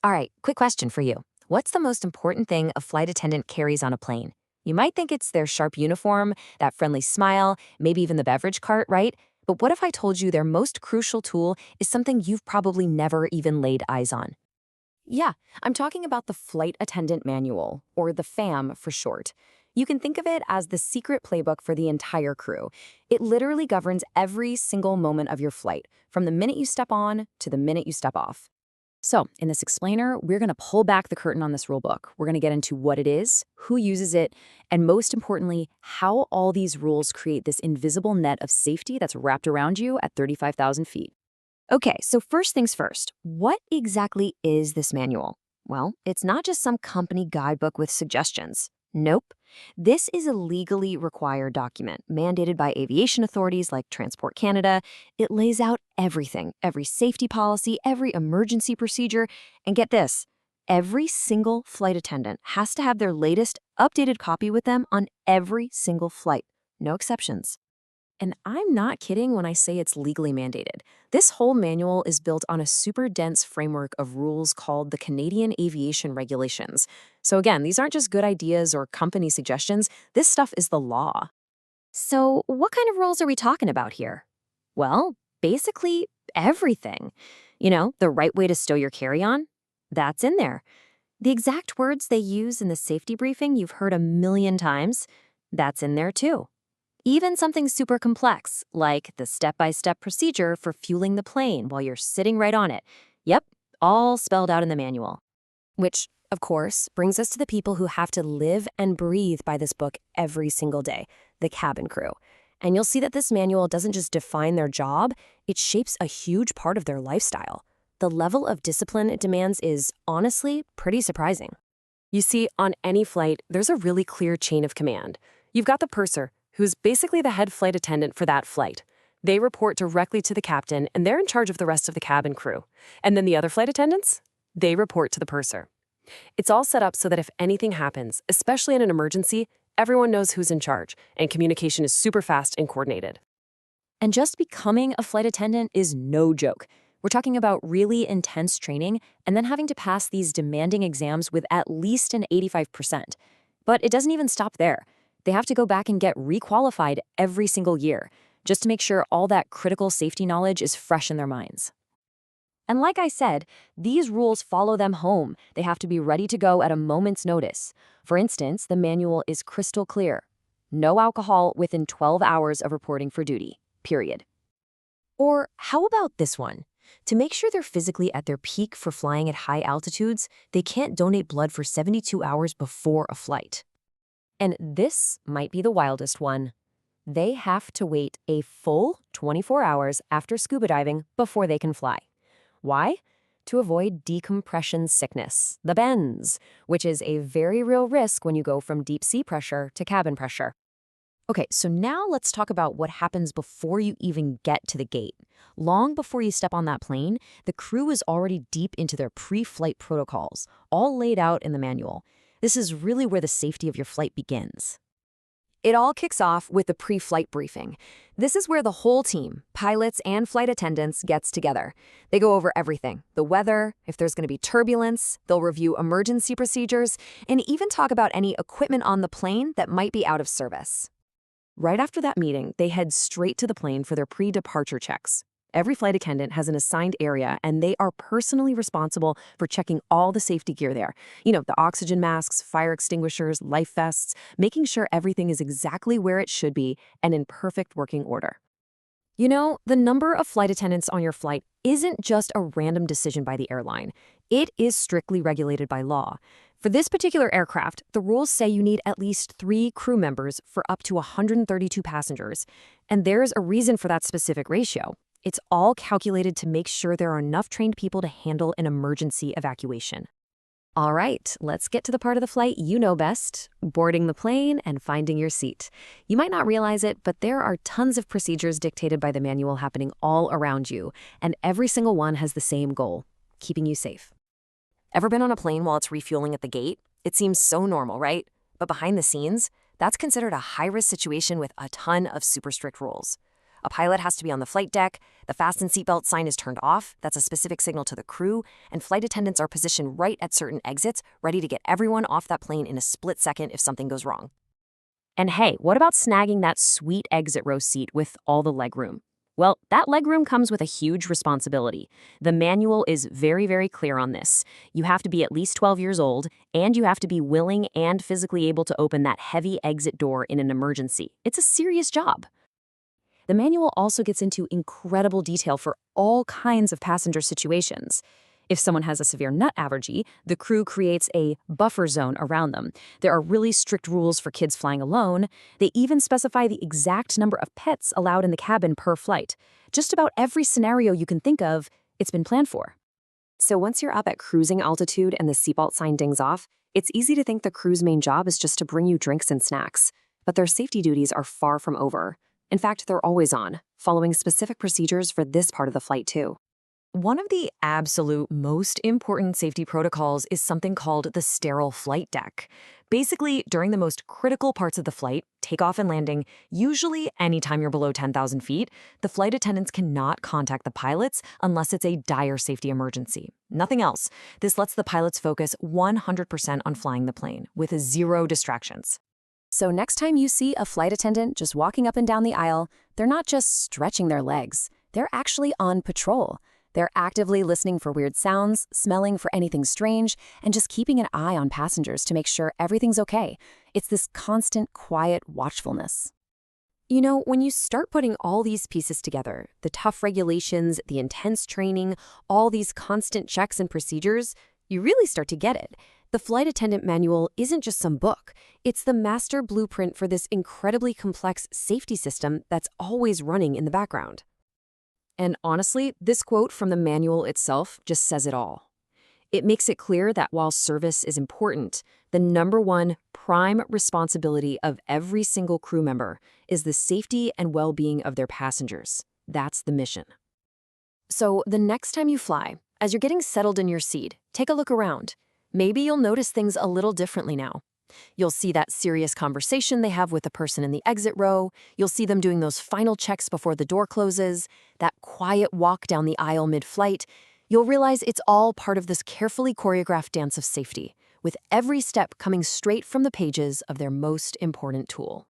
All right, quick question for you. What's the most important thing a flight attendant carries on a plane? You might think it's their sharp uniform, that friendly smile, maybe even the beverage cart, right? But what if I told you their most crucial tool is something you've probably never even laid eyes on? Yeah, I'm talking about the Flight Attendant Manual, or the FAM for short. You can think of it as the secret playbook for the entire crew. It literally governs every single moment of your flight, from the minute you step on to the minute you step off. So, in this explainer, we're going to pull back the curtain on this rulebook. We're going to get into what it is, who uses it, and most importantly, how all these rules create this invisible net of safety that's wrapped around you at 35,000 feet. Okay, so first things first, what exactly is this manual? Well, it's not just some company guidebook with suggestions. Nope. This is a legally required document mandated by aviation authorities like Transport Canada. It lays out everything, every safety policy, every emergency procedure, and get this, every single flight attendant has to have their latest updated copy with them on every single flight. No exceptions. And I'm not kidding when I say it's legally mandated. This whole manual is built on a super dense framework of rules called the Canadian Aviation Regulations. So again, these aren't just good ideas or company suggestions. This stuff is the law. So what kind of rules are we talking about here? Well, basically everything. The right way to stow your carry-on? That's in there. The exact words they use in the safety briefing you've heard a million times? That's in there too. Even something super complex, like the step-by-step procedure for fueling the plane while you're sitting right on it. Yep, all spelled out in the manual. Which, of course, brings us to the people who have to live and breathe by this book every single day, the cabin crew. And you'll see that this manual doesn't just define their job, it shapes a huge part of their lifestyle. The level of discipline it demands is, honestly, pretty surprising. You see, on any flight, there's a really clear chain of command. You've got the purser, who's basically the head flight attendant for that flight. They report directly to the captain, and they're in charge of the rest of the cabin crew. And then the other flight attendants? They report to the purser. It's all set up so that if anything happens, especially in an emergency, everyone knows who's in charge, and communication is super fast and coordinated. And just becoming a flight attendant is no joke. We're talking about really intense training and then having to pass these demanding exams with at least an 85%. But it doesn't even stop there. They have to go back and get requalified every single year, just to make sure all that critical safety knowledge is fresh in their minds. And like I said, these rules follow them home. They have to be ready to go at a moment's notice. For instance, the manual is crystal clear. No alcohol within 12 hours of reporting for duty, period. Or how about this one? To make sure they're physically at their peak for flying at high altitudes, they can't donate blood for 72 hours before a flight. And this might be the wildest one. They have to wait a full 24 hours after scuba diving before they can fly. Why? To avoid decompression sickness, the bends, which is a very real risk when you go from deep sea pressure to cabin pressure. Okay, so now let's talk about what happens before you even get to the gate. Long before you step on that plane, the crew is already deep into their pre-flight protocols, all laid out in the manual. This is really where the safety of your flight begins. It all kicks off with the pre-flight briefing. This is where the whole team, pilots and flight attendants, gets together. They go over everything, the weather, if there's going to be turbulence, they'll review emergency procedures, and even talk about any equipment on the plane that might be out of service. Right after that meeting, they head straight to the plane for their pre-departure checks. Every flight attendant has an assigned area, and they are personally responsible for checking all the safety gear there. The oxygen masks, fire extinguishers, life vests, making sure everything is exactly where it should be and in perfect working order. The number of flight attendants on your flight isn't just a random decision by the airline. It is strictly regulated by law. For this particular aircraft, the rules say you need at least 3 crew members for up to 132 passengers. And there's a reason for that specific ratio. It's all calculated to make sure there are enough trained people to handle an emergency evacuation. All right, let's get to the part of the flight you know best, boarding the plane and finding your seat. You might not realize it, but there are tons of procedures dictated by the manual happening all around you, and every single one has the same goal, keeping you safe. Ever been on a plane while it's refueling at the gate? It seems so normal, right? But behind the scenes, that's considered a high-risk situation with a ton of super strict rules. A pilot has to be on the flight deck, the fasten seatbelt sign is turned off, that's a specific signal to the crew, and flight attendants are positioned right at certain exits, ready to get everyone off that plane in a split second if something goes wrong. And hey, what about snagging that sweet exit row seat with all the legroom? Well, that legroom comes with a huge responsibility. The manual is very, very clear on this. You have to be at least 12 years old, and you have to be willing and physically able to open that heavy exit door in an emergency. It's a serious job. The manual also gets into incredible detail for all kinds of passenger situations. If someone has a severe nut allergy, the crew creates a buffer zone around them. There are really strict rules for kids flying alone. They even specify the exact number of pets allowed in the cabin per flight. Just about every scenario you can think of, it's been planned for. So once you're up at cruising altitude and the seatbelt sign dings off, it's easy to think the crew's main job is just to bring you drinks and snacks. But their safety duties are far from over. In fact, they're always on, following specific procedures for this part of the flight too. One of the absolute most important safety protocols is something called the sterile flight deck. Basically, during the most critical parts of the flight, takeoff and landing, usually anytime you're below 10,000 feet, the flight attendants cannot contact the pilots unless it's a dire safety emergency. Nothing else. This lets the pilots focus 100% on flying the plane, with zero distractions. So next time you see a flight attendant just walking up and down the aisle, they're not just stretching their legs. They're actually on patrol. They're actively listening for weird sounds, smelling for anything strange, and just keeping an eye on passengers to make sure everything's okay. It's this constant, quiet watchfulness. You know, when you start putting all these pieces together, the tough regulations, the intense training, all these constant checks and procedures, you really start to get it. The flight attendant manual isn't just some book. It's the master blueprint for this incredibly complex safety system that's always running in the background. And honestly, this quote from the manual itself just says it all. It makes it clear that while service is important, the #1 prime responsibility of every single crew member is the safety and well-being of their passengers. That's the mission. So the next time you fly, as you're getting settled in your seat, take a look around. Maybe you'll notice things a little differently now. You'll see that serious conversation they have with the person in the exit row. You'll see them doing those final checks before the door closes, that quiet walk down the aisle mid-flight. You'll realize it's all part of this carefully choreographed dance of safety, with every step coming straight from the pages of their most important tool.